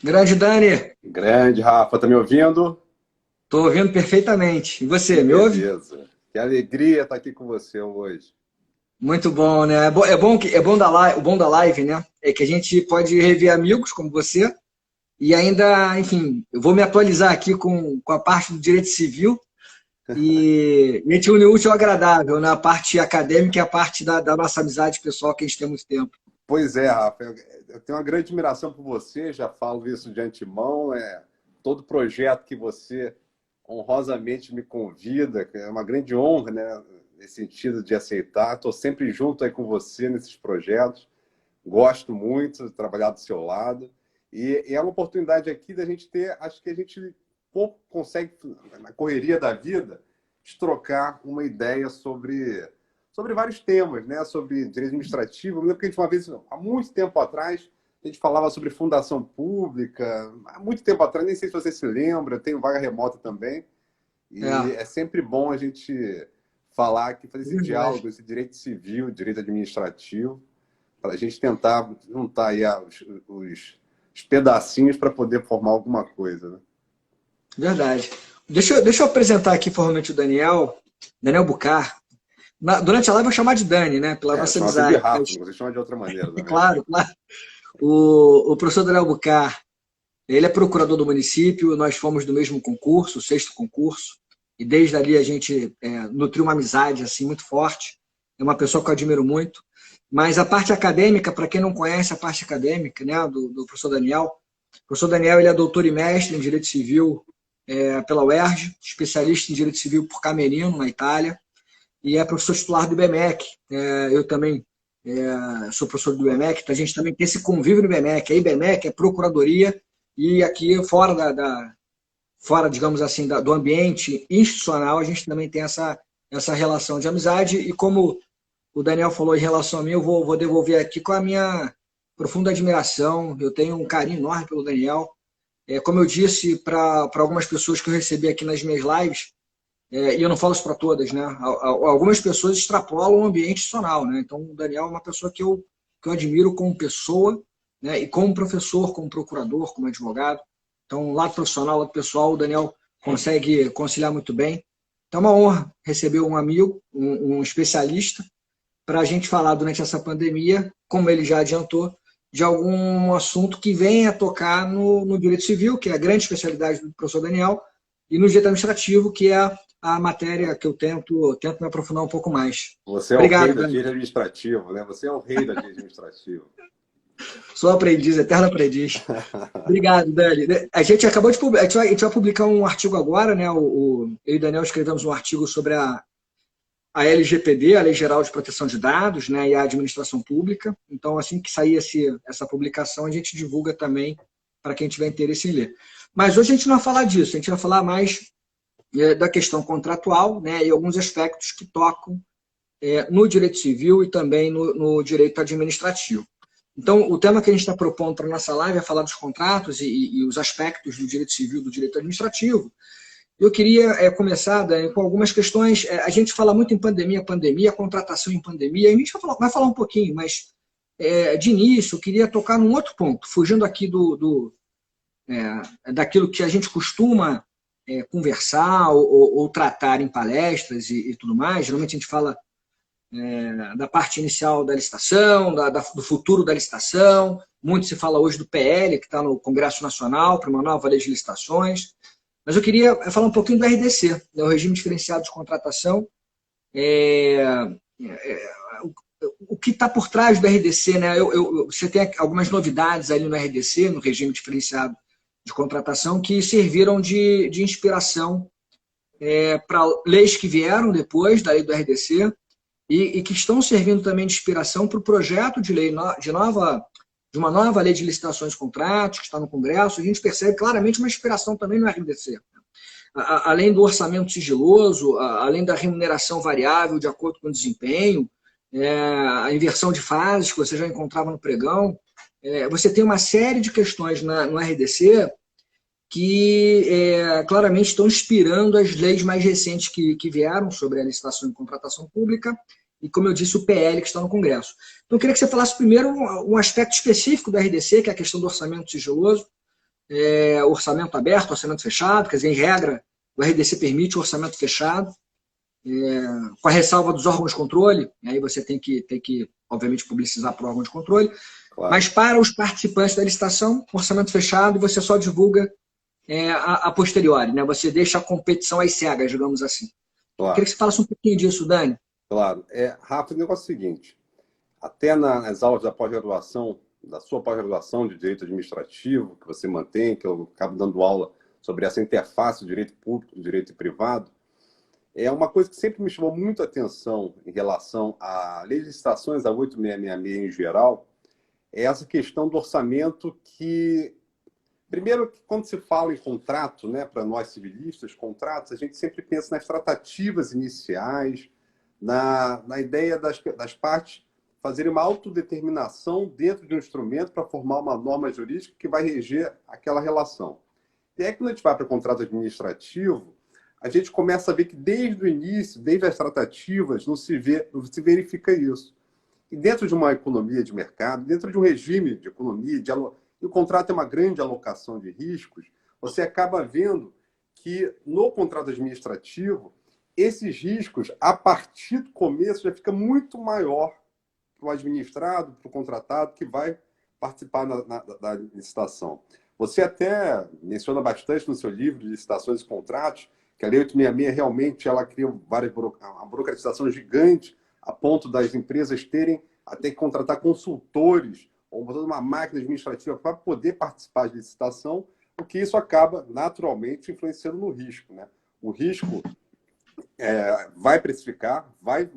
Grande Dani, Grande, Rafa, tá me ouvindo? estou ouvindo perfeitamente. E Que você, me ouve? beleza. Que alegria estar aqui com você hoje. Muito bom, né? O bom da live, né? É que a gente pode rever amigos como você e ainda, enfim, eu vou me atualizar aqui com a parte do direito civil e a gente une o útil ao agradável, né? A parte acadêmica e a parte da nossa amizade pessoal que a gente tem há muito tempo. Pois é, Rafa, eu tenho uma grande admiração por você, já falo isso de antemão. Todo projeto que você honrosamente me convida, é uma grande honra, né? Nesse sentido de aceitar. Estou sempre junto aí com você nesses projetos. Gosto muito de trabalhar do seu lado. E é uma oportunidade aqui da gente ter, acho que a gente pouco consegue, na correria da vida, de trocar uma ideia sobre vários temas, né? Sobre direito administrativo. Eu me lembro que a gente, uma vez, há muito tempo atrás, a gente falava sobre fundação pública. Há muito tempo atrás, nem sei se você se lembra, tem vaga remota também. E É, é sempre bom a gente falar aqui, fazer esse verdade. diálogo, esse direito civil, direito administrativo, para a gente tentar juntar aí os pedacinhos para poder formar alguma coisa, né? Verdade. Deixa eu apresentar aqui formalmente o Daniel Bucar. Durante a live eu vou chamar de Dani, né? Pela É, nossa chama sempre amizade. Rafa, Mas, você chama de outra maneira também. claro, claro. O professor Daniel Bucar, ele é procurador do município, nós fomos do mesmo concurso, o sexto concurso, e desde ali a gente nutriu uma amizade assim muito forte. É uma pessoa que eu admiro muito. Mas a parte acadêmica, para quem não conhece a parte acadêmica, né, do professor Daniel, o professor Daniel ele é doutor e mestre em Direito Civil pela UERJ, especialista em Direito Civil por Camerino, na Itália, e é professor titular do IBMEC. Eu também sou professor do IBMEC, então a gente também tem esse convívio no IBMEC. A IBMEC é procuradoria, e aqui fora, fora digamos assim, do ambiente institucional, a gente também tem essa relação de amizade, e como o Daniel falou em relação a mim, eu vou devolver aqui com a minha profunda admiração. Eu tenho um carinho enorme pelo Daniel. Como eu disse para algumas pessoas que eu recebi aqui nas minhas lives, e eu não falo isso para todas, né? Algumas pessoas extrapolam o ambiente institucional, né? Então, o Daniel é uma pessoa que eu admiro como pessoa, né? E como professor, como procurador, como advogado. Então, lado profissional, lado pessoal, o Daniel consegue conciliar muito bem. Então, é uma honra receber um amigo, um especialista, para a gente falar durante essa pandemia, como ele já adiantou, de algum assunto que venha a tocar no direito civil, que é a grande especialidade do professor Daniel, e no direito administrativo, que é a matéria que eu tento me aprofundar um pouco mais. Você é o rei Obrigado, da Dani. direito administrativo, né? Você é o rei da direito administrativo. Sou aprendiz, eterno aprendiz. Obrigado, Dani. A gente acabou de a gente vai publicar um artigo agora, né? Eu e o Daniel escrevemos um artigo sobre a LGPD, a Lei Geral de Proteção de Dados, né, e a administração pública. Então, assim que sair essa publicação, a gente divulga também para quem tiver interesse em ler. Mas hoje a gente não vai falar disso, a gente vai falar mais da questão contratual, né, e alguns aspectos que tocam no direito civil e também no direito administrativo. Então, o tema que a gente está propondo para a nossa live é falar dos contratos e os aspectos do direito civil e do direito administrativo. Eu queria começar, Dani, com algumas questões. A gente fala muito em pandemia, contratação em pandemia, e a gente vai falar um pouquinho, mas de início eu queria tocar num outro ponto, fugindo aqui daquilo que a gente costuma conversar ou tratar em palestras e tudo mais. Geralmente a gente fala da parte inicial da licitação, do futuro da licitação. Muito se fala hoje do PL, que está no Congresso Nacional, para uma nova lei de licitações. Mas eu queria falar um pouquinho do RDC, né, o Regime Diferenciado de Contratação. É, é, o que está por trás do RDC, né? Você tem algumas novidades ali no RDC, no Regime Diferenciado de Contratação, que serviram de inspiração para leis que vieram depois da lei do RDC e que estão servindo também de inspiração para o projeto de lei de uma nova lei de licitações e contratos, que está no Congresso. A gente percebe claramente uma inspiração também no RDC. Além do orçamento sigiloso, além da remuneração variável de acordo com o desempenho, a inversão de fases que você já encontrava no pregão, você tem uma série de questões no RDC que claramente estão inspirando as leis mais recentes que vieram sobre a licitação e contratação pública e, como eu disse, o PL que está no Congresso. Então, eu queria que você falasse primeiro um aspecto específico do RDC, que é a questão do orçamento sigiloso, orçamento aberto, orçamento fechado, quer dizer, em regra, o RDC permite o orçamento fechado, com a ressalva dos órgãos de controle, aí você tem que obviamente, publicizar para o órgão de controle, Claro. mas para os participantes da licitação, orçamento fechado, você só divulga a posteriori, né? Você deixa a competição às cegas, digamos assim. Claro. Queria que você falasse um pouquinho disso, Dani. Claro. Rafa, o negócio é o seguinte, até nas aulas da pós-graduação, da sua pós-graduação de Direito Administrativo, que você mantém, que eu acabo dando aula sobre essa interface do direito público, do direito privado, é uma coisa que sempre me chamou muito a atenção em relação a legislações, a 8666 em geral, é essa questão do orçamento que, primeiro, quando se fala em contrato, né, para nós civilistas, contratos, a gente sempre pensa nas tratativas iniciais, na ideia das partes fazerem uma autodeterminação dentro de um instrumento para formar uma norma jurídica que vai reger aquela relação. E aí, quando a gente vai para o contrato administrativo, a gente começa a ver que desde o início, desde as tratativas, não se verifica isso. E dentro de uma economia de mercado, dentro de um regime de economia, e o contrato é uma grande alocação de riscos, você acaba vendo que no contrato administrativo, esses riscos, a partir do começo, já fica muito maior para o administrado, para o contratado, que vai participar da licitação. Você até menciona bastante no seu livro de licitações e contratos que a Lei 866 realmente ela cria uma burocratização gigante a ponto das empresas terem até que contratar consultores ou toda uma máquina administrativa para poder participar de licitação, porque isso acaba naturalmente influenciando no risco, né? O risco vai precificar, vai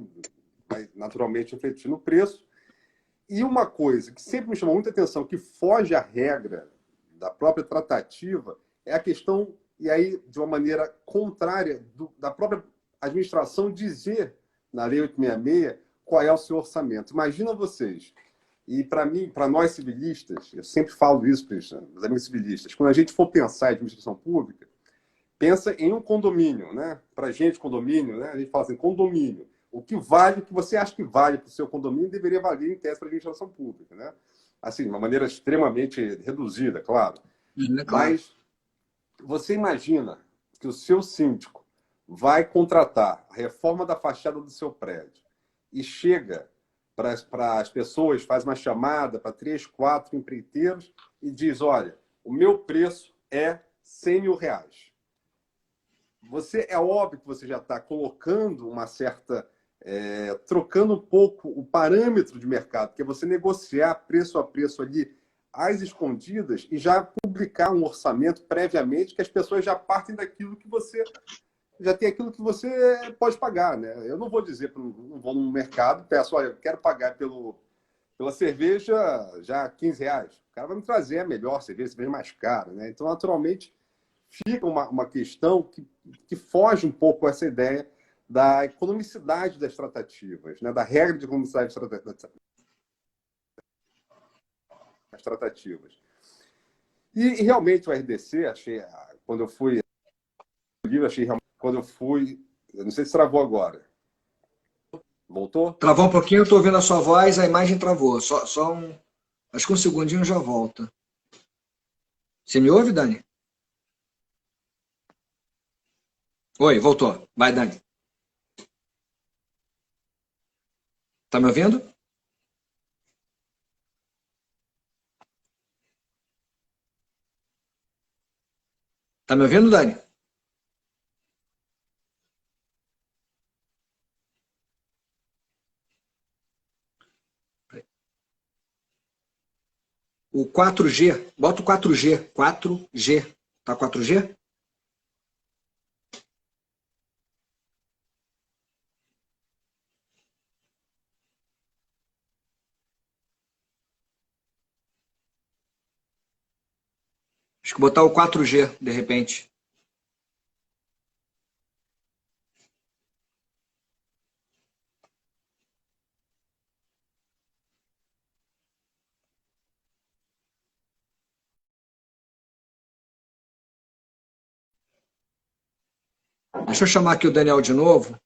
naturalmente refletir no preço. E uma coisa que sempre me chamou muita atenção, que foge à regra da própria tratativa, é a questão, e aí de uma maneira contrária, da própria administração dizer na Lei 866 qual é o seu orçamento. Imagina vocês, e para mim, para nós civilistas, eu sempre falo isso para os amigos civilistas, quando a gente for pensar em administração pública, pensa em um condomínio, né? Para a gente, condomínio, né? A gente fala assim, condomínio. O que vale, o que você acha que vale para o seu condomínio, deveria valer em tese para a administração pública, né? Assim, de uma maneira extremamente reduzida, claro. Claro. Mas você imagina que o seu síndico vai contratar a reforma da fachada do seu prédio e chega para as pessoas, faz uma chamada para 3, 4 empreiteiros e diz, olha, o meu preço é 100 mil reais. É óbvio que você já está colocando uma certa... trocando um pouco o parâmetro de mercado, que é você negociar preço a preço ali às escondidas e já publicar um orçamento previamente que as pessoas já partem daquilo que você... já tem aquilo que você pode pagar, né? Eu não vou dizer, não vou no mercado e peço, olha, eu quero pagar pela cerveja já 15 reais. O cara vai me trazer a melhor cerveja mais cara, né? Então, naturalmente, fica uma questão que foge um pouco essa ideia da economicidade das tratativas, né? Da regra de economicidade das tratativas. E realmente o RDC, achei, quando eu fui, achei realmente, quando eu fui, eu não sei se travou agora. Voltou? Travou um pouquinho, eu estou ouvindo a sua voz, a imagem travou. Acho que um segundinho já volta. Você me ouve, Dani? Oi, voltou. Vai, Dani. Tá me ouvindo? Tá me ouvindo, Dani? O 4G, bota o 4G. 4G. Tá 4G? Acho que botar o 4G, de repente. Deixa eu chamar aqui o Daniel de novo.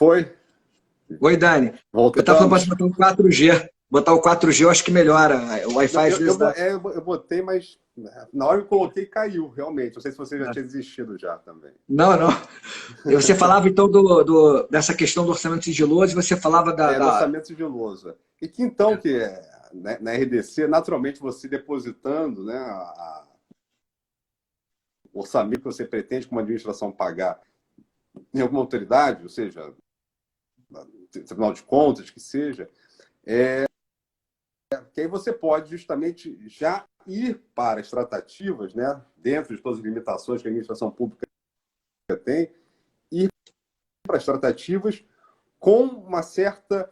Foi? Oi, Dani. Eu estava falando para botar um 4G. Botar o 4G eu acho que melhora. O Wi-Fi às vezes dá... eu botei, mas na hora que eu coloquei caiu, realmente. Não sei se você já tinha desistido já também. Não, não. Você falava então dessa questão do orçamento sigiloso e você falava Do orçamento sigiloso. E que então, na RDC, naturalmente você depositando, né, o orçamento que você pretende como administração pagar em alguma autoridade, ou seja, Tribunal de Contas, que seja, que aí você pode justamente já ir para as tratativas, né, dentro de todas as limitações que a administração pública tem, ir para as tratativas com uma certa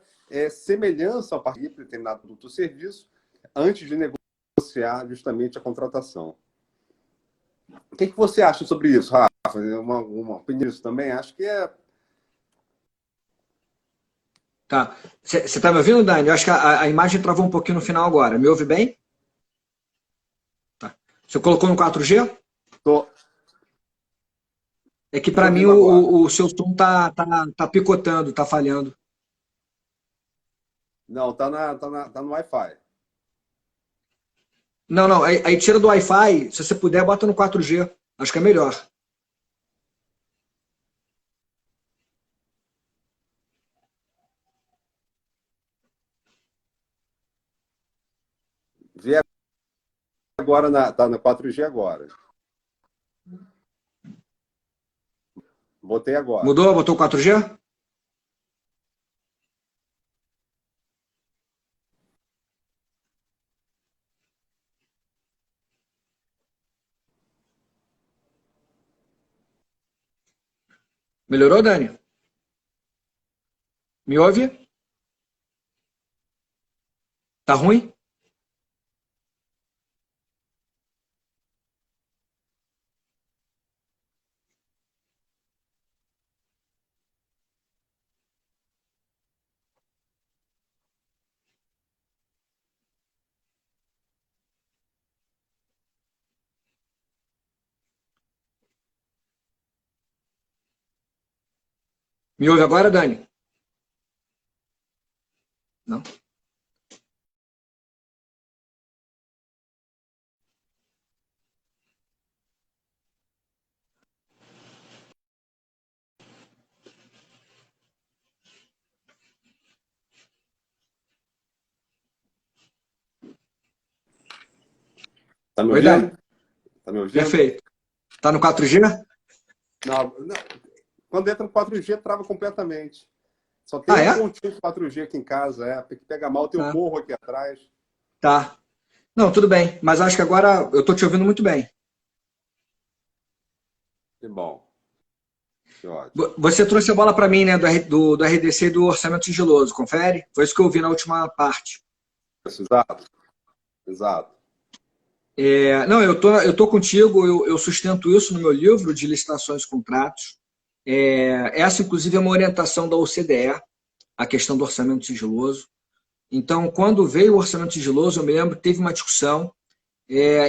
semelhança ao partir de determinado produto ou serviço antes de negociar justamente a contratação. O que você acha sobre isso, Rafa? Uma opinião disso também? Acho que Tá. Você está me ouvindo, Dani? Eu acho que a imagem travou um pouquinho no final agora. Me ouve bem? Tá. Você colocou no 4G? Tô. É que para mim o seu som tá picotando, tá falhando. Não, tá no Wi-Fi. Não, não. Aí tira do Wi-Fi. Se você puder, bota no 4G. Acho que é melhor. Vê agora, tá no 4G agora. Botei agora. Mudou? Botou 4G? Melhorou, Dani? Me ouve? Tá ruim? Me ouve agora, Dani? Não? Tá me Oi, ouvindo? Dani. Tá me ouvindo? Perfeito. Tá no 4G? Não. Quando entra no 4G, trava completamente. Só tem um pontinho de 4G aqui em casa, Tem que pegar mal, tem um morro aqui atrás. Tá. Não, tudo bem. Mas acho que agora eu tô te ouvindo muito bem. Que bom. Que ótimo. Você trouxe a bola para mim, né, do RDC e do orçamento sigiloso, confere? Foi isso que eu vi na última parte. Exato. Exato. Não, eu tô contigo, eu sustento isso no meu livro de licitações e contratos. Essa, inclusive, é uma orientação da OCDE, a questão do orçamento sigiloso. Então, quando veio o orçamento sigiloso, eu me lembro que teve uma discussão,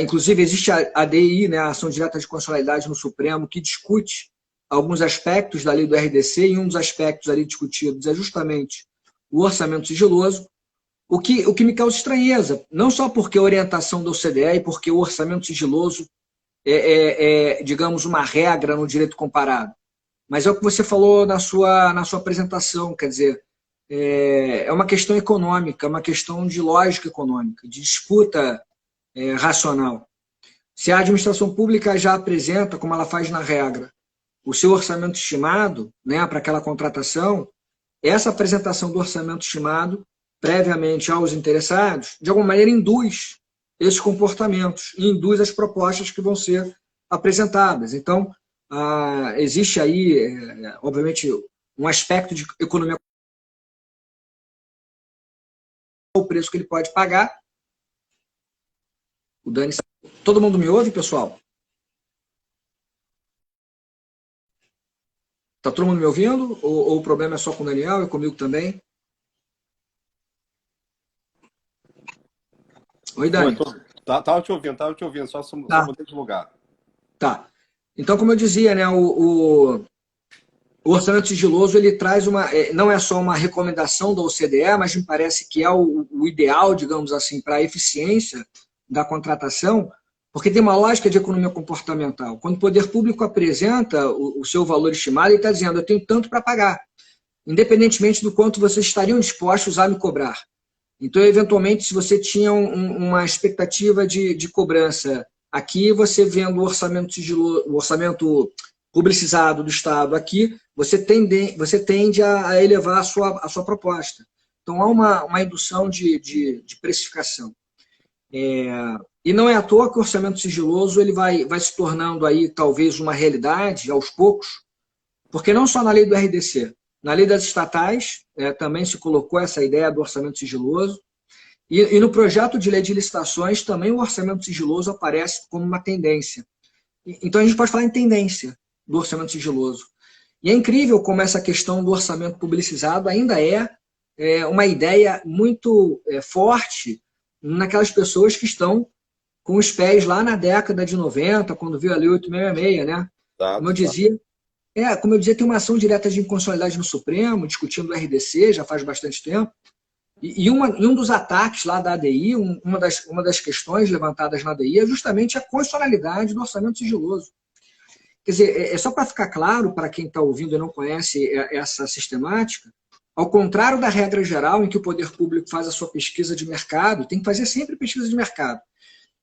inclusive existe a ADI, né, a Ação Direta de Constitucionalidade no Supremo, que discute alguns aspectos da lei do RDC, e um dos aspectos ali discutidos é justamente o orçamento sigiloso, o que me causa estranheza, não só porque a orientação da OCDE e porque o orçamento sigiloso digamos, uma regra no direito comparado, mas é o que você falou na sua apresentação, quer dizer, é uma questão econômica, uma questão de lógica econômica, de disputa racional. Se a administração pública já apresenta, como ela faz na regra, o seu orçamento estimado, né, para aquela contratação, essa apresentação do orçamento estimado, previamente aos interessados, de alguma maneira induz esses comportamentos e induz as propostas que vão ser apresentadas. Então, existe aí, obviamente, um aspecto de economia, o preço que ele pode pagar. O Dani, todo mundo me ouve, pessoal? Está todo mundo me ouvindo? Ou o problema é só com o Daniel e comigo também? Oi, Dani. Estava te ouvindo, só mudei de lugar. Tá. Então, como eu dizia, né, O orçamento sigiloso ele traz não é só uma recomendação da OCDE, mas me parece que é o ideal, digamos assim, para a eficiência da contratação, porque tem uma lógica de economia comportamental. Quando o poder público apresenta o seu valor estimado, ele está dizendo, eu tenho tanto para pagar, independentemente do quanto vocês estariam dispostos a me cobrar. Então, eventualmente, se você tinha uma expectativa de cobrança aqui, você vendo o orçamento sigiloso, o orçamento publicizado do Estado aqui, você tende a elevar a sua proposta. Então, há uma indução de precificação. E não é à toa que o orçamento sigiloso ele vai se tornando aí talvez uma realidade aos poucos, porque não só na lei do RDC, na lei das estatais também se colocou essa ideia do orçamento sigiloso, e no projeto de lei de licitações também o orçamento sigiloso aparece como uma tendência. Então a gente pode falar em tendência do orçamento sigiloso. E é incrível como essa questão do orçamento publicizado ainda é uma ideia muito forte naquelas pessoas que estão com os pés lá na década de 90, quando veio a Lei 866, né? Como eu dizia, tem uma ação direta de inconstitucionalidade no Supremo, discutindo o RDC, já faz bastante tempo. E um dos ataques lá da ADI, uma das questões levantadas na ADI é justamente a constitucionalidade do orçamento sigiloso. Quer dizer, só para ficar claro, para quem está ouvindo e não conhece essa sistemática, ao contrário da regra geral em que o poder público faz a sua pesquisa de mercado, tem que fazer sempre pesquisa de mercado,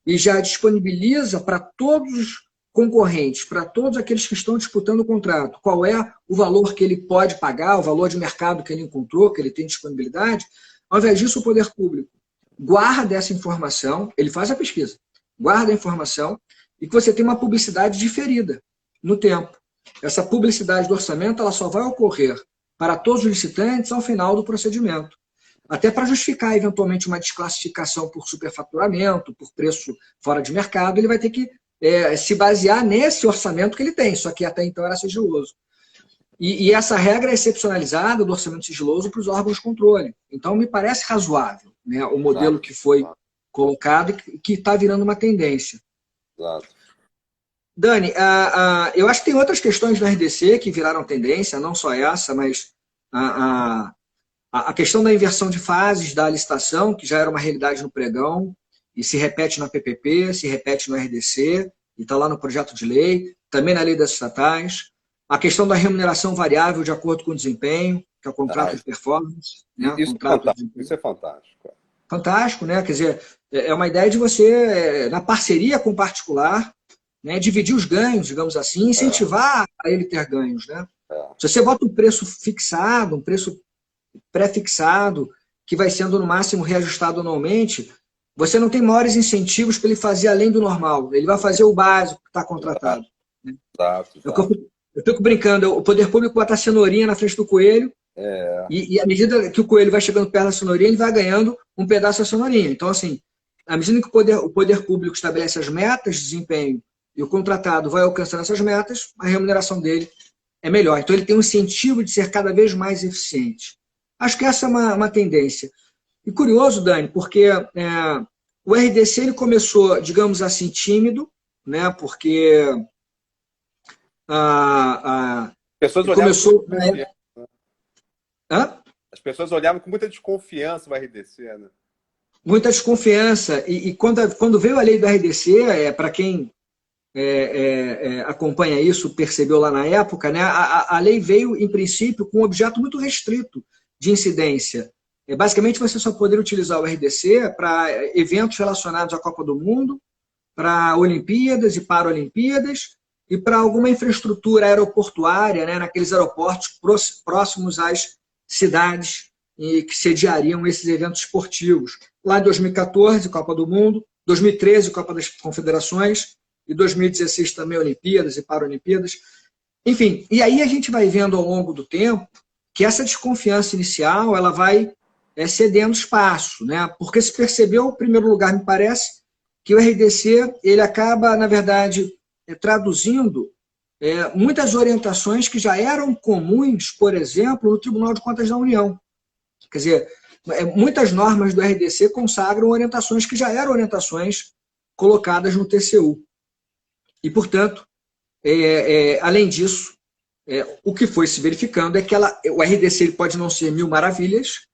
e já disponibiliza para todos os concorrentes, para todos aqueles que estão disputando o contrato, qual é o valor que ele pode pagar, o valor de mercado que ele encontrou, que ele tem disponibilidade. Ao invés disso, o poder público guarda essa informação, ele faz a pesquisa, guarda a informação, e que você tem uma publicidade diferida no tempo. Essa publicidade do orçamento ela só vai ocorrer para todos os licitantes ao final do procedimento. Até para justificar, eventualmente, uma desclassificação por superfaturamento, por preço fora de mercado, ele vai ter que se basear nesse orçamento que ele tem, só que até então era sigiloso. E essa regra é excepcionalizada do orçamento sigiloso para os órgãos de controle. Então, me parece razoável, né, o modelo que foi colocado e que está virando uma tendência. Exato. Dani, eu acho que tem outras questões do RDC que viraram tendência, não só essa, mas a questão da inversão de fases da licitação, que já era uma realidade no pregão, e se repete na PPP, se repete no RDC, e está lá no projeto de lei, também na lei das estatais. A questão da remuneração variável de acordo com o desempenho, que é o contrato de performance. Né? Isso é fantástico. Fantástico, né? Quer dizer, é uma ideia de você, na parceria com o particular, né, dividir os ganhos, digamos assim, incentivar a ele ter ganhos. Né? Se você bota um preço fixado, um preço pré-fixado, que vai sendo no máximo reajustado anualmente, você não tem maiores incentivos para ele fazer além do normal. Ele vai fazer o básico que está contratado. Né? Eu fico brincando, o poder público bota a cenourinha na frente do coelho, e à medida que o coelho vai chegando perto da cenourinha, ele vai ganhando um pedaço da cenourinha. Então, assim, à medida que o poder público estabelece as metas de desempenho e o contratado vai alcançando essas metas, a remuneração dele é melhor. Então, ele tem um incentivo de ser cada vez mais eficiente. Acho que essa é uma tendência. E curioso, Dani, porque o RDC ele começou, digamos assim, tímido, né, porque as pessoas começou... As pessoas olhavam com muita desconfiança o RDC, né? Muita desconfiança. E quando veio a lei do RDC, para quem acompanha isso, percebeu lá na época, né, a lei veio, em princípio, com um objeto muito restrito de incidência. Basicamente, você só poderia utilizar o RDC para eventos relacionados à Copa do Mundo, para Olimpíadas e Paralimpíadas, e para alguma infraestrutura aeroportuária, né, naqueles aeroportos próximos às cidades que sediariam esses eventos esportivos. Lá em 2014, Copa do Mundo, 2013, Copa das Confederações, e 2016 também Olimpíadas e Paralimpíadas. Enfim, e aí a gente vai vendo ao longo do tempo que essa desconfiança inicial ela vai cedendo espaço, né? Porque se percebeu, em primeiro lugar, me parece, que o RDC ele acaba, na verdade, traduzindo muitas orientações que já eram comuns, por exemplo, no Tribunal de Contas da União. Quer dizer, muitas normas do RDC consagram orientações que já eram orientações colocadas no TCU. E, portanto, além disso, o que foi se verificando é que o RDC ele pode não ser mil maravilhas,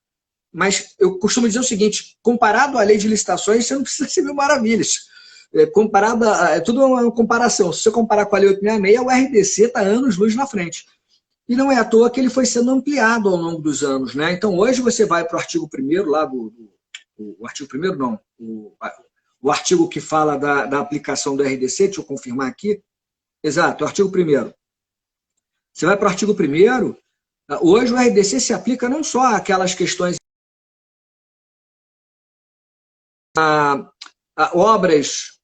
mas eu costumo dizer o seguinte, comparado à lei de licitações, você não precisa ser mil maravilhas. É tudo uma comparação. Se você comparar com a lei 866, o RDC está anos-luz na frente. E não é à toa que ele foi sendo ampliado ao longo dos anos, né? Então, hoje você vai para o artigo 1º lá o artigo 1º, não, o artigo que fala da aplicação do RDC, deixa eu confirmar aqui. Exato, o artigo 1º. Você vai para o artigo 1º, hoje o RDC se aplica não só àquelas questões a obras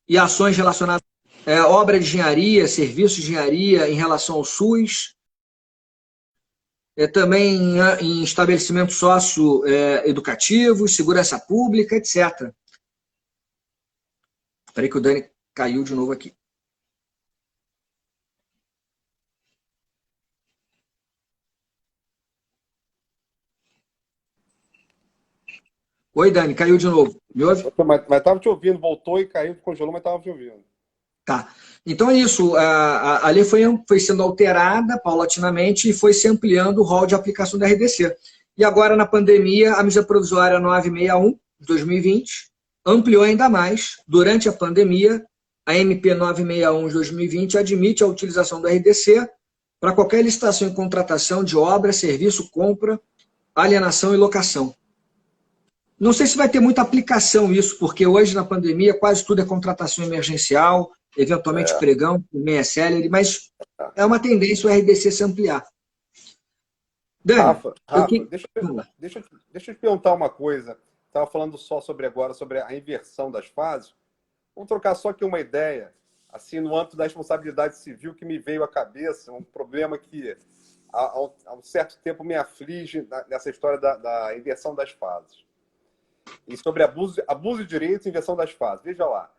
e ações relacionadas obra de engenharia, serviços de engenharia em relação ao SUS, também em estabelecimentos socioeducativos, segurança pública, etc. Espera aí que o Dani caiu de novo aqui. Oi, Dani, caiu de novo. Me ouve? Mas estava te ouvindo, voltou e caiu, congelou, mas estava te ouvindo. Tá. Então é isso, a lei foi sendo alterada paulatinamente e foi se ampliando o rol de aplicação da RDC. E agora, na pandemia, a medida provisória 961 de 2020 ampliou ainda mais. Durante a pandemia, a MP 961 de 2020 admite a utilização do RDC para qualquer licitação e contratação de obra, serviço, compra, alienação e locação. Não sei se vai ter muita aplicação isso, porque hoje, na pandemia, quase tudo é contratação emergencial, eventualmente pregão, também é célere, mas é uma tendência o RDC se ampliar. Dani, Rafa, deixa eu te perguntar uma coisa. Estava falando só sobre a inversão das fases. Vamos trocar só aqui uma ideia, assim, no âmbito da responsabilidade civil, que me veio à cabeça, um problema que há um certo tempo me aflige nessa história da inversão das fases. E sobre abuso de direitos e inversão das fases. Veja lá.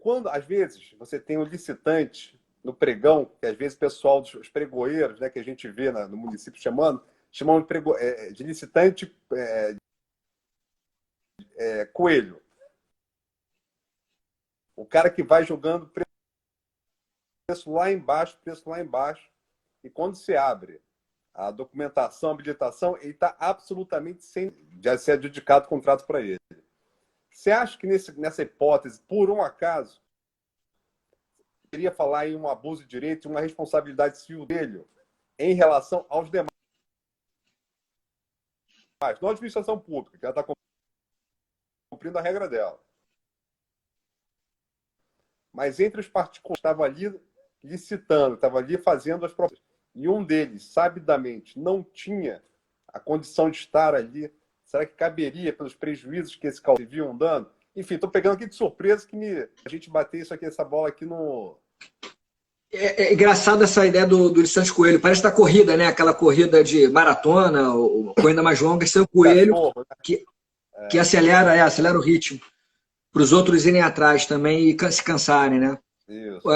Quando, às vezes, você tem um licitante no pregão, que às vezes o pessoal dos pregoeiros, né, que a gente vê no município chamam de licitante coelho. O cara que vai jogando preço lá embaixo, e quando se abre a documentação, a habilitação, ele está absolutamente sem já ser adjudicado o contrato para ele. Você acha que nessa hipótese, por um acaso, queria falar em um abuso de direito, uma responsabilidade civil dele em relação aos demais? Não a administração pública, que ela está cumprindo a regra dela. Mas entre os particulares, estava ali licitando, estava ali fazendo as propostas, e um deles, sabidamente, não tinha a condição de estar ali, será que caberia pelos prejuízos que esse cálculo viam dando? Enfim, estou pegando aqui de surpresa a gente bater essa bola aqui no... É engraçado essa ideia do licitante coelho. Parece da corrida, né? Aquela corrida de maratona, ou corrida mais longa, esse é o coelho que acelera o ritmo para os outros irem atrás também e se cansarem, né? Isso.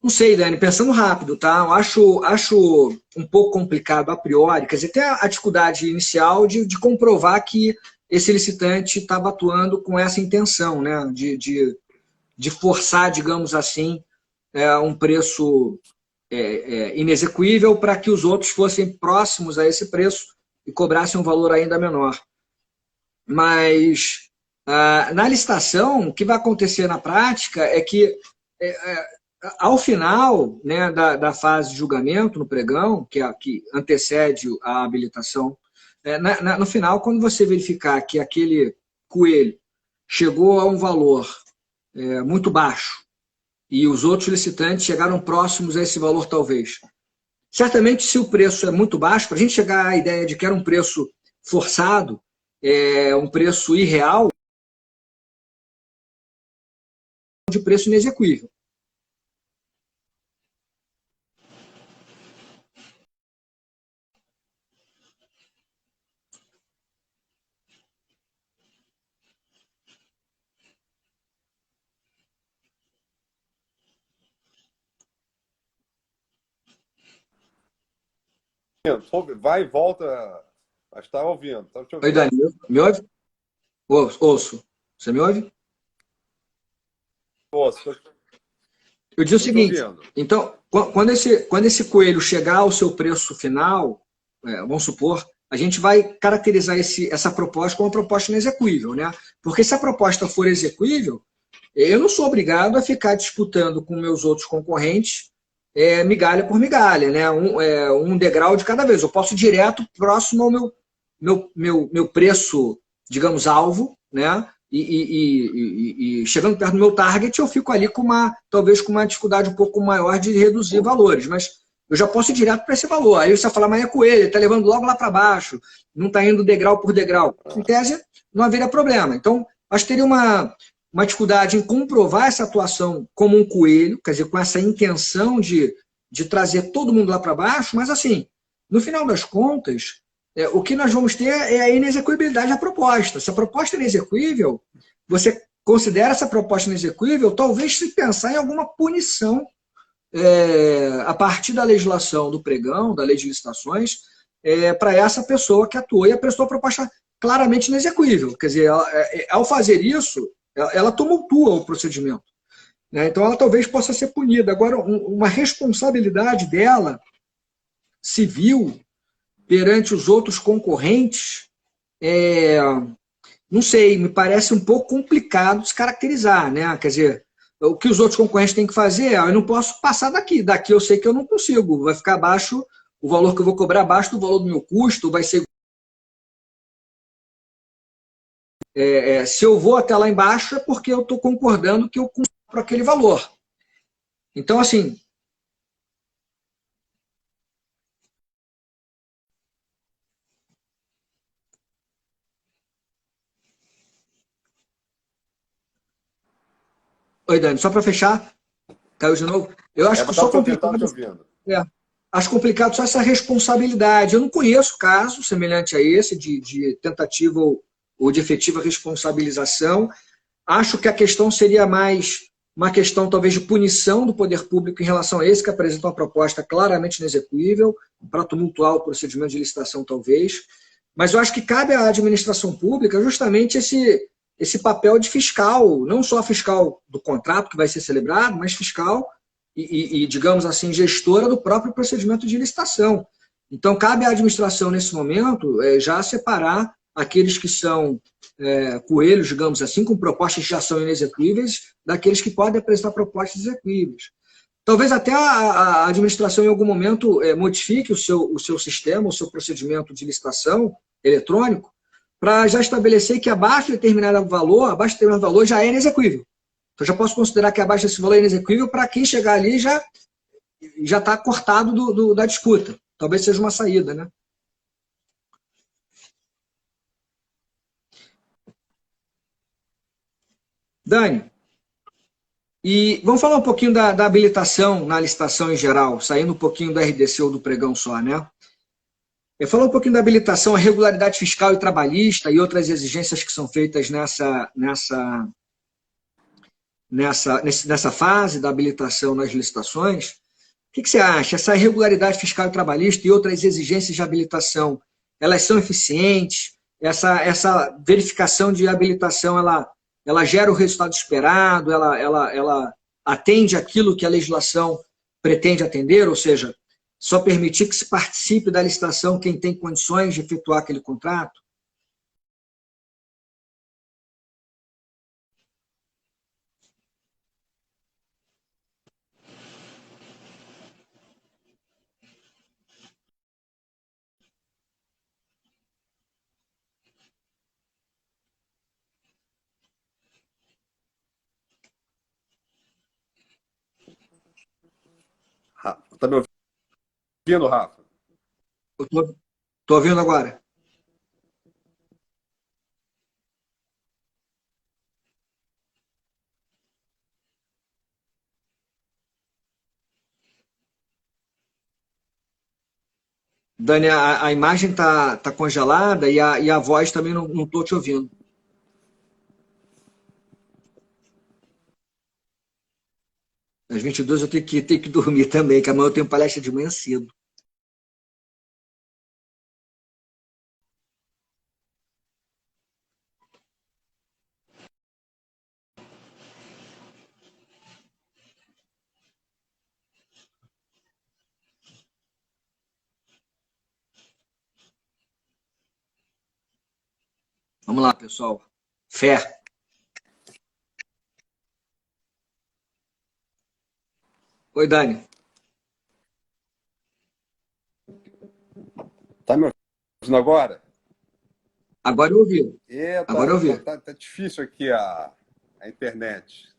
Não sei, Dani, pensando rápido, tá? Eu acho um pouco complicado a priori, quer dizer, tem a dificuldade inicial de comprovar que esse licitante estava atuando com essa intenção, né? De forçar, digamos assim, um preço inexequível para que os outros fossem próximos a esse preço e cobrassem um valor ainda menor. Mas na licitação, o que vai acontecer na prática é que ao final, né, da fase de julgamento no pregão, que antecede a habilitação, no final, quando você verificar que aquele coelho chegou a um valor muito baixo e os outros licitantes chegaram próximos a esse valor, talvez. Certamente, se o preço é muito baixo, para a gente chegar à ideia de que era um preço forçado, um preço irreal, de preço inexequível. Vai e volta. Mas está ouvindo. Tá te ouvindo. Oi, Dani, me ouve? Ouço. Você me ouve? Ouço. Eu disse o seguinte, então, quando esse coelho chegar ao seu preço final, vamos supor, a gente vai caracterizar essa proposta como uma proposta inexequível, né? Porque se a proposta for exequível, eu não sou obrigado a ficar disputando com meus outros concorrentes migalha por migalha, né? Um degrau de cada vez. Eu posso ir direto próximo ao meu preço, digamos, alvo, né? E chegando perto do meu target, eu fico ali talvez com uma dificuldade um pouco maior de reduzir valores, mas eu já posso ir direto para esse valor. Aí você vai falar, mas é coelho, está levando logo lá para baixo, não está indo degrau por degrau. Em tese, não haveria problema. Então, acho que teria uma dificuldade em comprovar essa atuação como um coelho, quer dizer, com essa intenção de trazer todo mundo lá para baixo, mas assim, no final das contas, o que nós vamos ter é a inexequibilidade da proposta. Se a proposta é inexequível, você considera essa proposta inexequível, talvez se pensar em alguma punição a partir da legislação do pregão, da lei de licitações, para essa pessoa que atuou e apresentou a proposta claramente inexequível. Quer dizer, ao fazer isso, ela tumultua o procedimento. Né? Então, ela talvez possa ser punida. Agora, uma responsabilidade dela, civil, perante os outros concorrentes, não sei, me parece um pouco complicado de se caracterizar, né? Quer dizer, o que os outros concorrentes têm que fazer, eu não posso passar daqui eu sei que eu não consigo, vai ficar abaixo, o valor que eu vou cobrar abaixo do valor do meu custo, vai ser... se eu vou até lá embaixo é porque eu estou concordando que eu compro aquele valor. Então, assim, oi, Dani, só para fechar, caiu de novo. Eu acho que Estava só te ouvindo, estava complicado. te ouvindo. Acho complicado só essa responsabilidade. Eu não conheço caso semelhante a esse, de tentativa ou de efetiva responsabilização. Acho que a questão seria mais uma questão, talvez, de punição do poder público em relação a esse que apresenta uma proposta claramente inexequível, para tumultuar o procedimento de licitação, talvez. Mas eu acho que cabe à administração pública justamente esse papel de fiscal, não só fiscal do contrato que vai ser celebrado, mas fiscal digamos assim, gestora do próprio procedimento de licitação. Então, cabe à administração, nesse momento, já separar aqueles que são coelhos, digamos assim, com propostas que já são inexequíveis, daqueles que podem apresentar propostas exequíveis. Talvez até a administração, em algum momento, modifique o seu sistema, o seu procedimento de licitação eletrônico, para já estabelecer que abaixo de determinado valor já é inexequível. Então, já posso considerar que abaixo desse valor é inexequível para quem chegar ali já está cortado da disputa. Talvez seja uma saída, né? Dani, e vamos falar um pouquinho da habilitação na licitação em geral, saindo um pouquinho do RDC ou do pregão só, né? Falar um pouquinho da habilitação, a regularidade fiscal e trabalhista e outras exigências que são feitas nessa fase da habilitação nas licitações. O que você acha? Essa irregularidade fiscal e trabalhista e outras exigências de habilitação, elas são eficientes? Essa verificação de habilitação, ela gera o resultado esperado? Ela atende aquilo que a legislação pretende atender? Ou seja, só permitir que se participe da licitação quem tem condições de efetuar aquele contrato? Está me ouvindo, Rafa? Estou ouvindo agora. Dani, a imagem está congelada e a voz também não estou te ouvindo. Às 22 eu tenho que dormir também, que amanhã eu tenho palestra de manhã cedo. Vamos lá, pessoal. Fé. Oi, Dani. Tá me ouvindo agora? Agora eu ouvi. Agora eu ouvi. Tá difícil aqui a internet.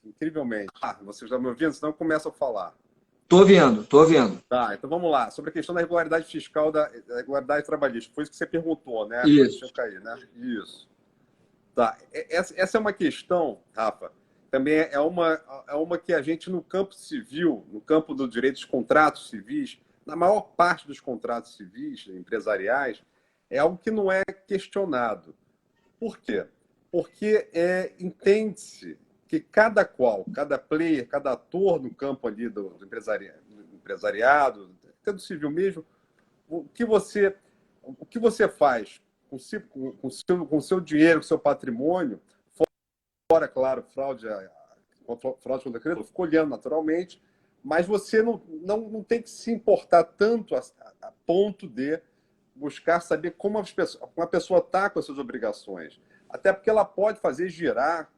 Incrivelmente. Vocês estão me ouvindo? Senão eu começo a falar. Tô ouvindo, tô ouvindo. Tá, então vamos lá. Sobre a questão da regularidade fiscal, da regularidade trabalhista. Foi isso que você perguntou, né? Deixa eu Isso. cair, né? Isso. Tá. Essa é uma questão, Rafa, também é uma que a gente, no campo civil, no campo do direito dos contratos civis, na maior parte dos contratos civis, empresariais, é algo que não é questionado. Por quê? Porque entende-se que cada player, cada ator no campo ali do empresariado, até do civil mesmo, o que você, o que você faz com o seu dinheiro, com o seu patrimônio, fora, claro, fraude contra a creditor, ficou olhando naturalmente, mas você não tem que se importar tanto a ponto de buscar saber como uma pessoa está com as suas obrigações. Até porque ela pode fazer gerar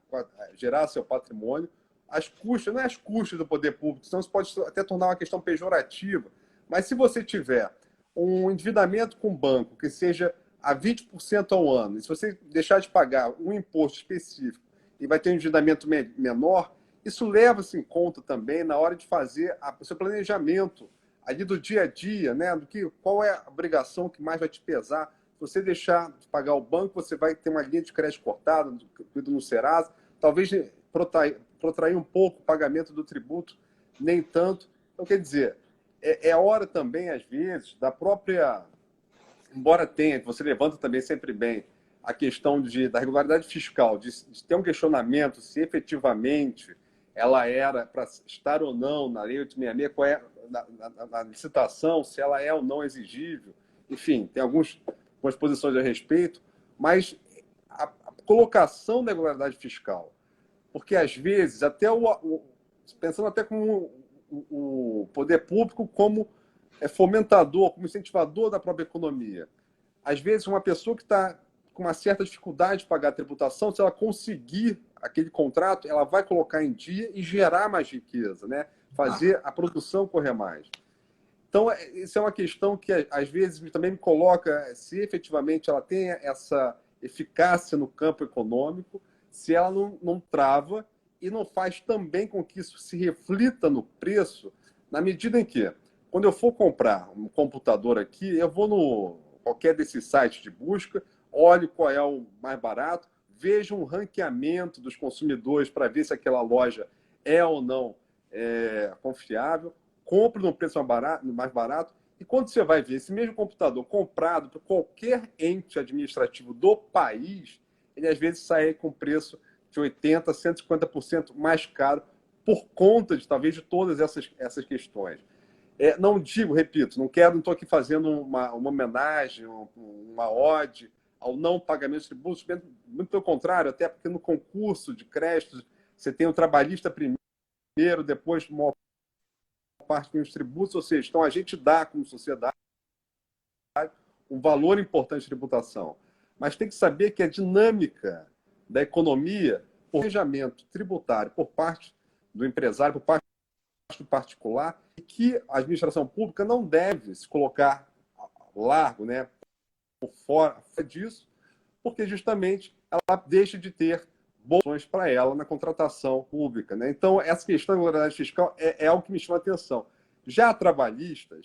seu patrimônio às custas, não é às custas do poder público, senão isso pode até tornar uma questão pejorativa. Mas se você tiver um endividamento com o banco que seja a 20% ao ano, e se você deixar de pagar um imposto específico e vai ter um endividamento menor, isso leva-se em conta também na hora de fazer o seu planejamento ali do dia a dia, né? Qual é a obrigação que mais vai te pesar. Se você deixar de pagar o banco, você vai ter uma linha de crédito cortada, no Serasa, talvez protrair um pouco o pagamento do tributo, nem tanto. Então, quer dizer, é hora também, às vezes, da própria... Embora tenha, que você levanta também sempre bem, a questão da regularidade fiscal, de ter um questionamento se efetivamente ela era para estar ou não na Lei 866, qual é na licitação, se ela é ou não exigível. Enfim, tem algumas posições a respeito, mas a colocação da regularidade fiscal, porque às vezes, pensando até como o poder público como fomentador, como incentivador da própria economia. Às vezes, uma pessoa que está com uma certa dificuldade de pagar a tributação, se ela conseguir aquele contrato, ela vai colocar em dia e gerar mais riqueza, né? Fazer a produção correr mais. Então, isso é uma questão que, às vezes, também me coloca se efetivamente ela tem essa eficácia no campo econômico, se ela não trava e não faz também com que isso se reflita no preço, na medida em que, quando eu for comprar um computador aqui, eu vou no qualquer desses sites de busca, olho qual é o mais barato, vejo um ranqueamento dos consumidores para ver se aquela loja é ou não confiável, compro no preço mais barato, e quando você vai ver esse mesmo computador comprado por qualquer ente administrativo do país, ele às vezes sai com preço de 80%, 150% mais caro por conta de, talvez, de todas essas questões. Não digo, repito, não estou aqui fazendo uma homenagem, uma ode ao não pagamento de tributos, muito pelo contrário, até porque no concurso de créditos você tem o trabalhista primeiro, depois uma parte dos tributos, ou seja, então a gente dá como sociedade um valor importante de tributação. Mas tem que saber que a dinâmica da economia, o planejamento tributário por parte do empresário, por parte do particular, e que a administração pública não deve se colocar largo, né, por fora disso, porque justamente ela deixa de ter bolsões para ela na contratação pública, né? Então, essa questão da regularidade fiscal é algo que me chama a atenção. Já a trabalhista,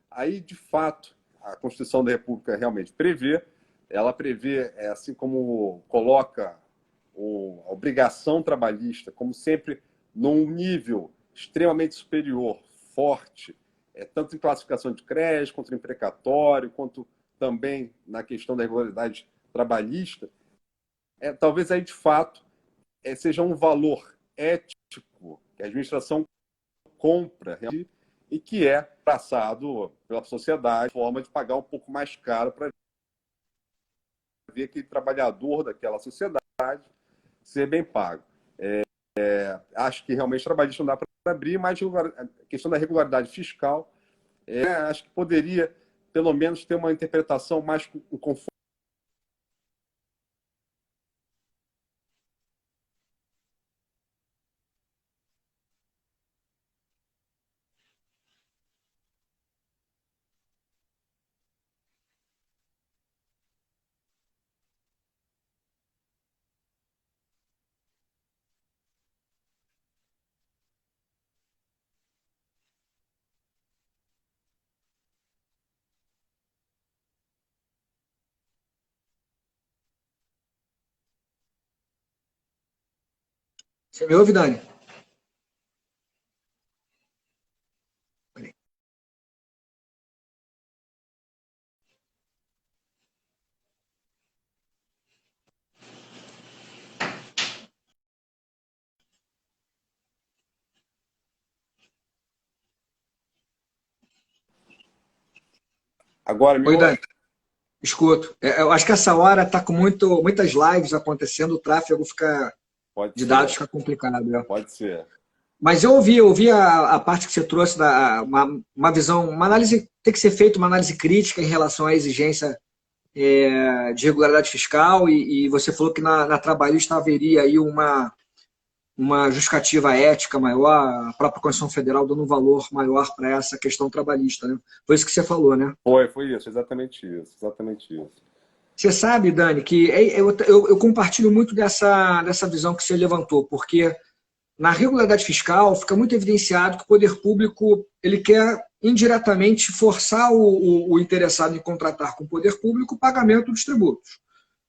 aí, de fato, a Constituição da República realmente ela prevê, assim como coloca a obrigação trabalhista, como sempre, num nível extremamente superior, forte, tanto em classificação de crédito, quanto em precatório, quanto também na questão da regularidade trabalhista, talvez aí, de fato, seja um valor ético que a administração compra e que é traçado pela sociedade, forma de pagar um pouco mais caro para ver aquele trabalhador daquela sociedade ser bem pago. Acho que realmente trabalhista não dá para abrir, mas a questão da regularidade fiscal, acho que poderia, pelo menos, ter uma interpretação mais conforme Você me ouve, Dani? Agora me Oi, Dani. ouve? Escuto. Eu acho que essa hora está com muitas lives acontecendo, o tráfego fica, Pode de dados ser, fica complicado. Né? pode ser. Mas eu ouvi a parte que você trouxe, uma visão, uma análise, tem que ser feita uma análise crítica em relação à exigência de regularidade fiscal, e você falou que na trabalhista haveria aí uma justificativa ética maior, a própria Constituição Federal dando um valor maior para essa questão trabalhista. Né? Foi isso que você falou, né? Foi isso, exatamente isso, exatamente isso. Você sabe, Dani, que eu compartilho muito dessa visão que você levantou, porque na regularidade fiscal fica muito evidenciado que o poder público ele quer indiretamente forçar o interessado em contratar com o poder público o pagamento dos tributos.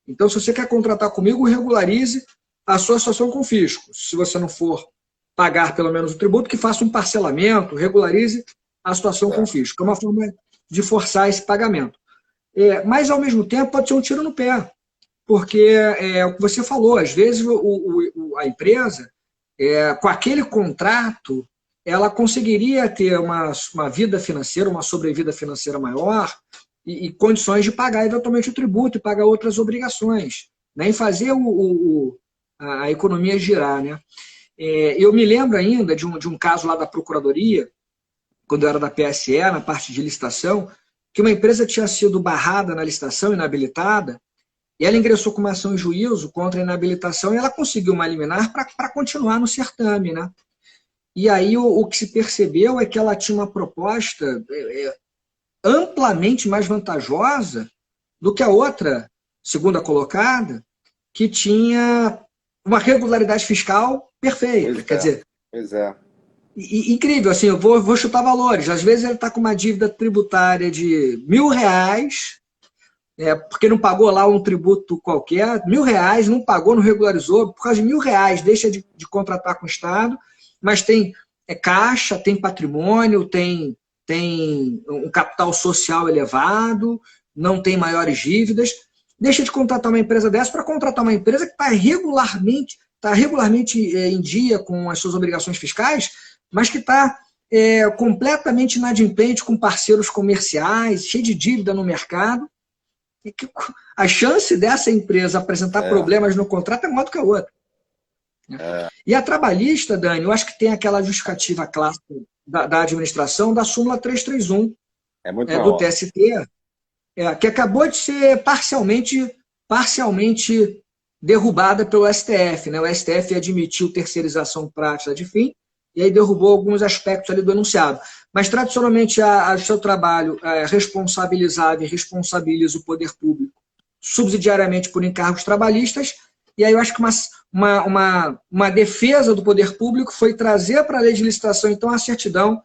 Então, se você quer contratar comigo, regularize a sua situação com o fisco. Se você não for pagar pelo menos o tributo, que faça um parcelamento, regularize a situação com o fisco. É uma forma de forçar esse pagamento. Mas, ao mesmo tempo, pode ser um tiro no pé, porque é o que você falou, às vezes a empresa, com aquele contrato, ela conseguiria ter uma vida financeira, uma sobrevida financeira maior e condições de pagar eventualmente o tributo e pagar outras obrigações, né? E fazer a economia girar. Né? Eu me lembro ainda de um caso lá da Procuradoria, quando eu era da PSE, na parte de licitação, que uma empresa tinha sido barrada na licitação, inabilitada, e ela ingressou com uma ação em juízo contra a inabilitação e ela conseguiu uma liminar para continuar no certame. Né? E aí o que se percebeu é que ela tinha uma proposta amplamente mais vantajosa do que a outra, segunda colocada, que tinha uma regularidade fiscal perfeita. Quer dizer, pois é. Incrível, assim, eu vou chutar valores. Às vezes ele está com uma dívida tributária de R$ 1.000, porque não pagou lá um tributo qualquer, R$ 1.000, não pagou, não regularizou, por causa de R$ 1.000, deixa de contratar com o Estado, mas tem caixa, tem patrimônio, tem um capital social elevado, não tem maiores dívidas, deixa de contratar uma empresa dessa para contratar uma empresa que está regularmente em dia com as suas obrigações fiscais, mas que está completamente inadimplente com parceiros comerciais, cheio de dívida no mercado. E que a chance dessa empresa apresentar problemas no contrato é maior do que a outra. E a trabalhista, Dani, eu acho que tem aquela justificativa clássica da administração da súmula 331 do TST, que acabou de ser parcialmente derrubada pelo STF. Né? O STF admitiu terceirização prática de fim e aí derrubou alguns aspectos ali do enunciado. Mas, tradicionalmente, o seu trabalho responsabilizava e responsabiliza o poder público subsidiariamente por encargos trabalhistas, e aí eu acho que uma defesa do poder público foi trazer para a lei de licitação, então, a certidão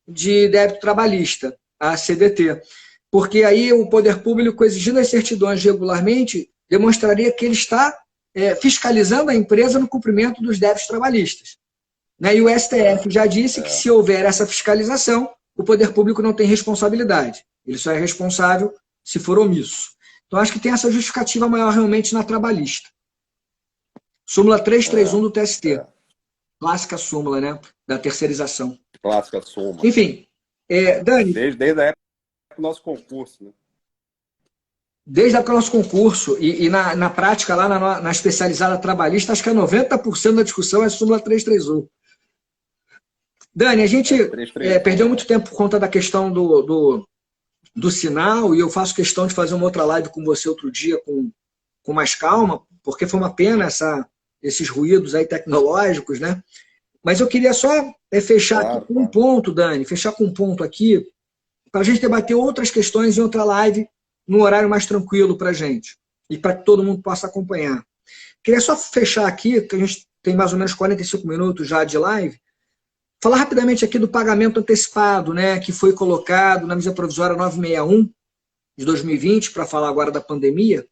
de débito trabalhista, a CDT. Porque aí o poder público, exigindo as certidões regularmente, demonstraria que ele está fiscalizando a empresa no cumprimento dos débitos trabalhistas. Né? E o STF já disse que se houver essa fiscalização, o poder público não tem responsabilidade. Ele só é responsável se for omisso. Então, acho que tem essa justificativa maior realmente na trabalhista. Súmula 331 do TST. Clássica súmula, né? Da terceirização. Clássica súmula. Enfim, Dani... Desde a época do nosso concurso, né? Desde a época do nosso concurso, e na prática, lá na especializada trabalhista, acho que 90% da discussão é súmula 331. Dani, a gente perdeu muito tempo por conta da questão do sinal, e eu faço questão de fazer uma outra live com você outro dia com mais calma, porque foi uma pena esses ruídos aí tecnológicos, né? Mas eu queria só fechar aqui com um ponto, Dani, fechar com um ponto aqui, para a gente debater outras questões em outra live, num horário mais tranquilo para a gente, e para que todo mundo possa acompanhar. Queria só fechar aqui, que a gente tem mais ou menos 45 minutos já de live, falar rapidamente aqui do pagamento antecipado, né, que foi colocado na medida provisória 961 de 2020, para falar agora da pandemia.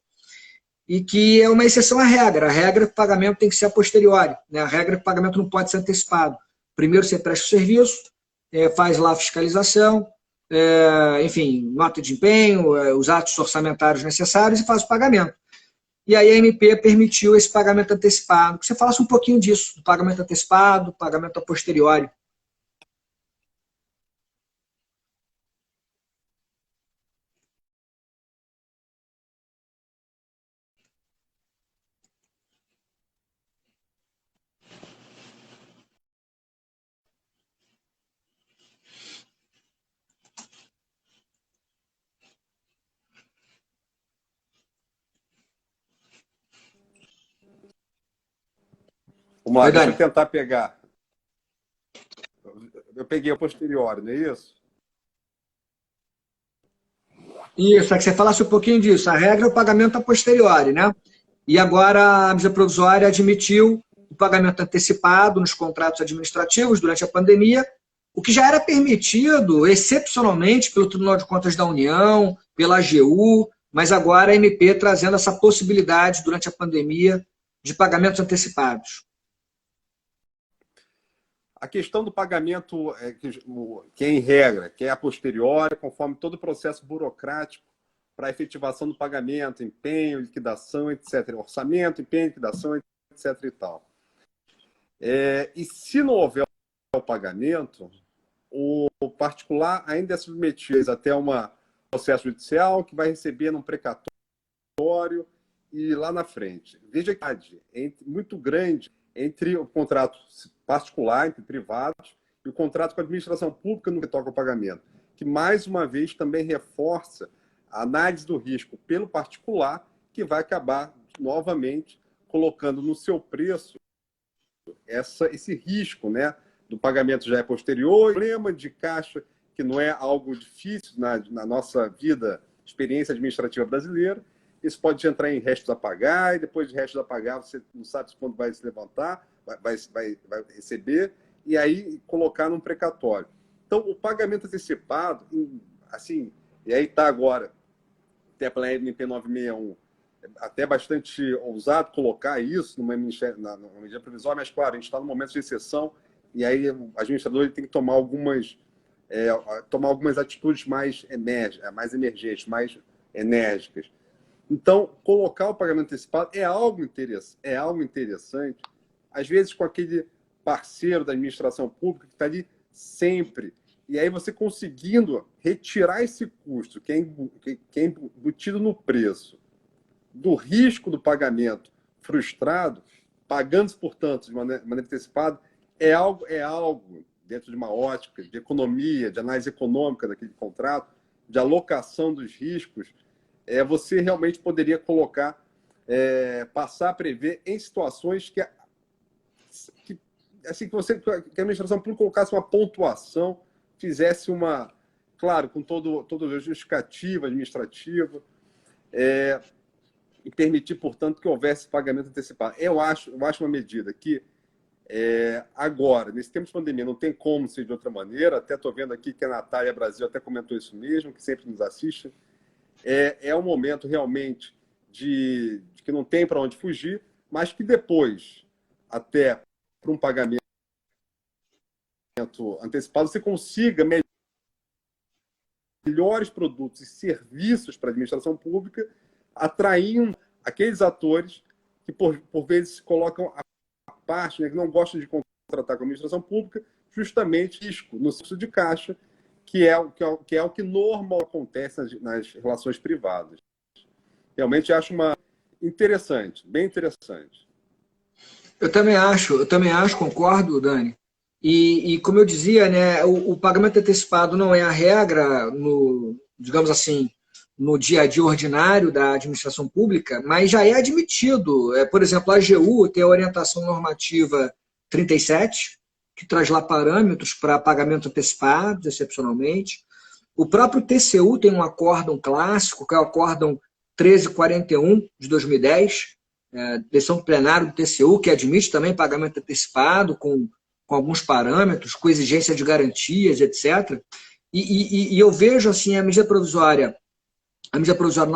e que é uma exceção à regra. A regra é que o pagamento tem que ser a posteriori, né? A regra é que o pagamento não pode ser antecipado. Primeiro você presta o serviço, faz lá a fiscalização, enfim, nota de empenho, os atos orçamentários necessários e faz o pagamento. E aí a MP permitiu esse pagamento antecipado. Que você falasse um pouquinho disso, do pagamento antecipado, pagamento a posteriori. Vamos lá, Oi, deixa Dani. eu tentar pegar. Eu peguei a posteriori, não é isso? Isso, é que você falasse um pouquinho disso. A regra é o pagamento a posteriori, né? E agora a medida provisória admitiu o pagamento antecipado nos contratos administrativos durante a pandemia, o que já era permitido excepcionalmente pelo Tribunal de Contas da União, pela AGU, mas agora a MP trazendo essa possibilidade durante a pandemia de pagamentos antecipados. A questão do pagamento, que é em regra, que é a posteriori, conforme todo o processo burocrático para a efetivação do pagamento, empenho, liquidação, etc. Orçamento, empenho, liquidação, etc. e tal. E se não houver o pagamento, o particular ainda é submetido até um processo judicial que vai receber num precatório e lá na frente. Veja que é muito grande entre o contrato particular, entre privados, e o contrato com a administração pública no que toca ao pagamento, que, mais uma vez, também reforça a análise do risco pelo particular, que vai acabar, novamente, colocando no seu preço esse risco, né, do pagamento já é posterior, problema de caixa, que não é algo difícil na nossa vida, experiência administrativa brasileira. Isso pode entrar em restos a pagar, e depois de restos a pagar, você não sabe quando vai se levantar, vai receber, e aí colocar num precatório. Então, o pagamento antecipado, assim, e aí está agora, até pela MP 961, até bastante ousado colocar isso numa medida provisória, mas, claro, a gente está num momento de exceção, e aí o administrador tem que tomar algumas atitudes mais emergentes, mais enérgicas. Então, colocar o pagamento antecipado é algo interessante, às vezes com aquele parceiro da administração pública que está ali sempre. E aí você conseguindo retirar esse custo que é embutido no preço, do risco do pagamento frustrado, pagando, portanto, de maneira antecipada, é algo dentro de uma ótica de economia, de análise econômica daquele contrato, de alocação dos riscos, você realmente poderia colocar, passar a prever em situações que a administração pública colocasse uma pontuação, fizesse claro, com toda a justificativa administrativa, e permitir, portanto, que houvesse pagamento antecipado. Eu acho uma medida que, agora, nesse tempo de pandemia, não tem como ser de outra maneira. Até estou vendo aqui que a Natália Brasil até comentou isso mesmo, que sempre nos assiste. É um momento realmente de que não tem para onde fugir, mas que depois, até para um pagamento antecipado, você consiga melhores produtos e serviços para a administração pública, atraindo aqueles atores que, por vezes, se colocam à parte, né, que não gostam de contratar com a administração pública, justamente risco no fluxo de caixa, que é o que normal acontece nas relações privadas. Realmente acho interessante, bem interessante. Eu também acho, concordo, Dani. E como eu dizia, né, o pagamento antecipado não é a regra, digamos assim, no dia a dia ordinário da administração pública, mas já é admitido. Por exemplo, a AGU tem a orientação normativa 37, que traz lá parâmetros para pagamento antecipado, excepcionalmente. O próprio TCU tem um acórdão clássico, que é o acórdão 1341 de 2010, decisão plenária do TCU, que admite também pagamento antecipado com alguns parâmetros, com exigência de garantias, etc. E eu vejo assim, a medida provisória a medida provisória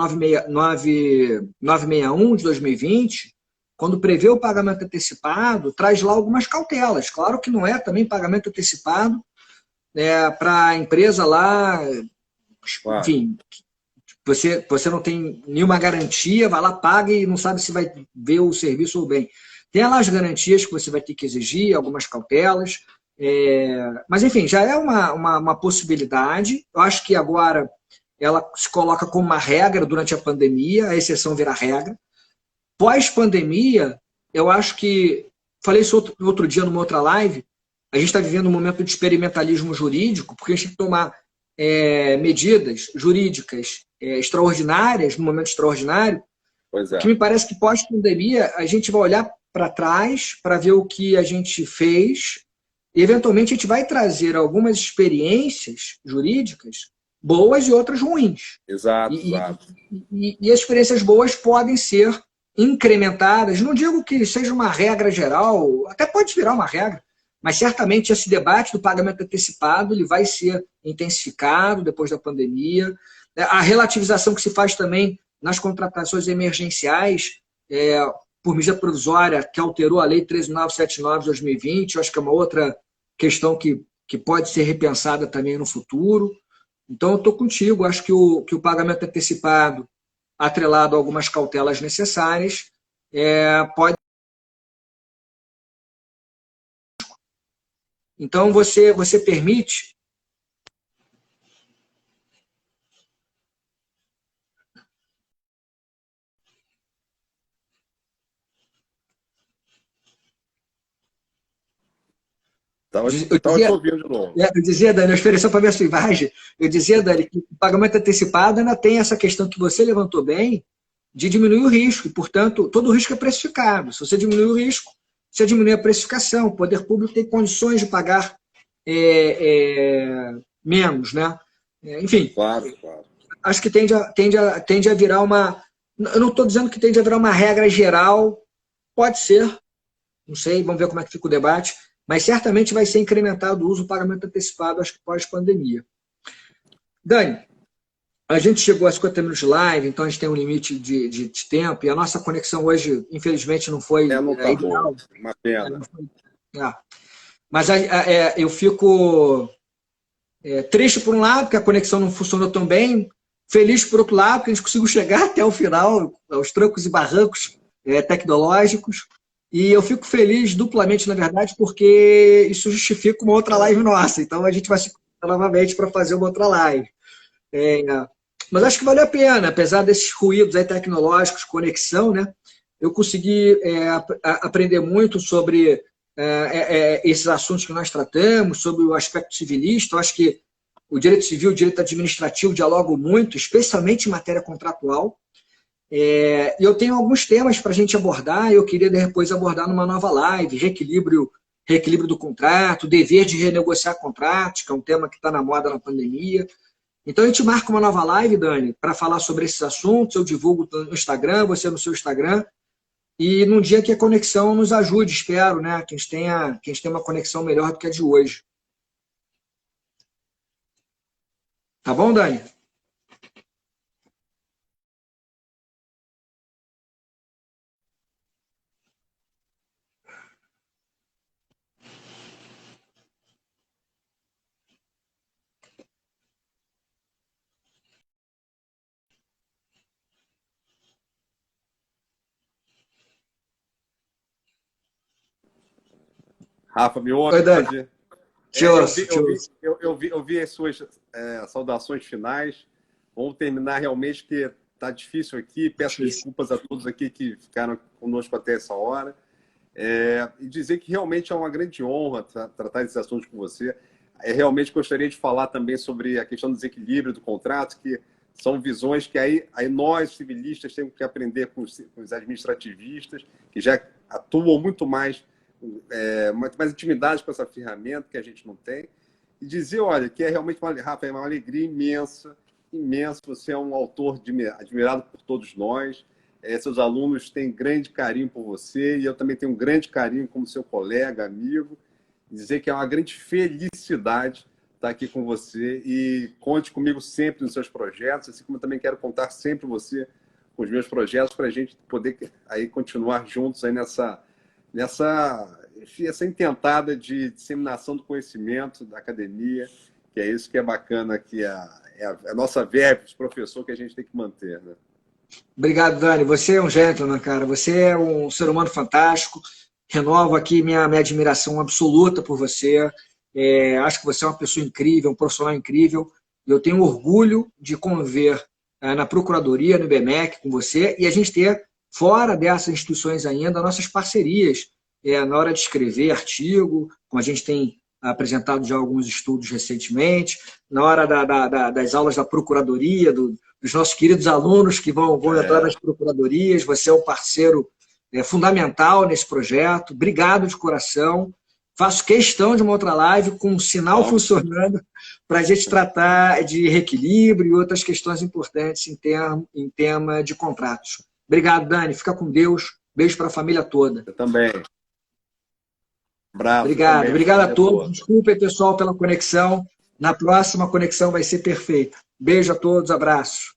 961 de 2020, quando prevê o pagamento antecipado, traz lá algumas cautelas. Claro que não é também pagamento antecipado para a empresa lá, Claro. enfim, você não tem nenhuma garantia, vai lá, paga e não sabe se vai ver o serviço ou bem. Tem lá as garantias que você vai ter que exigir, algumas cautelas, mas enfim, já é uma possibilidade. Eu acho que agora ela se coloca como uma regra durante a pandemia, a exceção vira regra. Pós-pandemia, eu acho que, falei isso outro dia numa outra live, a gente está vivendo um momento de experimentalismo jurídico, porque a gente tem que tomar medidas jurídicas extraordinárias, no momento extraordinário, Pois que é. me parece que pós-pandemia a gente vai olhar para trás para ver o que a gente fez e, eventualmente, a gente vai trazer algumas experiências jurídicas boas e outras ruins. Exato, E, exato. e as experiências boas podem ser incrementadas. Não digo que seja uma regra geral, até pode virar uma regra, mas certamente esse debate do pagamento antecipado ele vai ser intensificado depois da pandemia. A relativização que se faz também nas contratações emergenciais, por medida provisória, que alterou a Lei 13.979 de 2020, eu acho que é uma outra questão que pode ser repensada também no futuro. Então, eu estou contigo, acho que o pagamento antecipado, atrelado a algumas cautelas necessárias, pode. Então, você permite. Estava te ouvindo de novo. Eu dizia, Dani, eu ofereceu para ver a sua imagem, eu dizia, Dani, que o pagamento antecipado ainda tem essa questão que você levantou bem, de diminuir o risco, e, portanto, todo o risco é precificado. Se você diminuir o risco, você diminui a precificação, o poder público tem condições de pagar menos, né? Enfim, Claro, claro. acho que tende a virar uma... Eu não estou dizendo que tende a virar uma regra geral, pode ser, não sei, vamos ver como é que fica o debate, mas certamente vai ser incrementado o uso do pagamento antecipado, acho que pós-pandemia. Dani, a gente chegou a 50 minutos de live, então a gente tem um limite de tempo, e a nossa conexão hoje, infelizmente, não foi Não tá boa. ideal. Uma pena. Não foi, mas eu fico triste por um lado, porque a conexão não funcionou tão bem, feliz por outro lado, porque a gente conseguiu chegar até o final, aos trancos e barrancos tecnológicos, e eu fico feliz duplamente, na verdade, porque isso justifica uma outra live nossa, então a gente vai se encontrar novamente para fazer uma outra live. Mas acho que valeu a pena, apesar desses ruídos aí tecnológicos, conexão, né? Eu consegui aprender muito sobre esses assuntos que nós tratamos, sobre o aspecto civilista. Eu acho que o direito civil e o direito administrativo dialogam muito, especialmente em matéria contratual. E eu tenho alguns temas para a gente abordar, eu queria depois abordar numa nova live, reequilíbrio do contrato, dever de renegociar contratos, que é um tema que está na moda na pandemia. Então a gente marca uma nova live, Dani, para falar sobre esses assuntos, eu divulgo no Instagram, você no seu Instagram, e num dia que a conexão nos ajude, espero, né? Que a gente tenha uma conexão melhor do que a de hoje. Tá bom, Dani? Rafa, me Oi, Dani. ouve? Eu vi as suas saudações finais. Vamos terminar realmente, que está difícil aqui. Peço desculpas a todos aqui que ficaram conosco até essa hora. E dizer que realmente é uma grande honra tratar esses assuntos com você. Realmente gostaria de falar também sobre a questão do desequilíbrio do contrato, que são visões que aí nós, civilistas, temos que aprender com os administrativistas, que já atuam muito mais intimidade com essa ferramenta que a gente não tem, e dizer, olha, que realmente Rafa, é uma alegria imensa, imensa. Você é um autor admirado por todos nós, seus alunos têm grande carinho por você, e eu também tenho um grande carinho como seu colega, amigo, dizer que é uma grande felicidade estar aqui com você e conte comigo sempre nos seus projetos, assim como eu também quero contar sempre você com os meus projetos para a gente poder aí continuar juntos aí enfim, essa intentada de disseminação do conhecimento da academia, que é isso que é bacana, que é a nossa verve de professor que a gente tem que manter, né? Obrigado, Dani. Você é um gentleman, cara. Você é um ser humano fantástico. Renovo aqui minha admiração absoluta por você. Acho que você é uma pessoa incrível, um profissional incrível. Eu tenho orgulho de conviver na Procuradoria, no IBMEC, com você, e a gente ter, fora dessas instituições ainda, nossas parcerias na hora de escrever artigo, como a gente tem apresentado já alguns estudos recentemente, na hora das aulas da Procuradoria, dos nossos queridos alunos que vão entrar nas procuradorias. Você é um parceiro fundamental nesse projeto. Obrigado de coração. Faço questão de uma outra live com o sinal funcionando para a gente tratar de reequilíbrio e outras questões importantes em tema de contratos. Obrigado, Dani. Fica com Deus. Beijo para a família toda. Eu também. Bravo. Obrigado. Também, obrigado a todos. Desculpem, pessoal, pela conexão. Na próxima, a conexão vai ser perfeita. Beijo a todos. Abraço.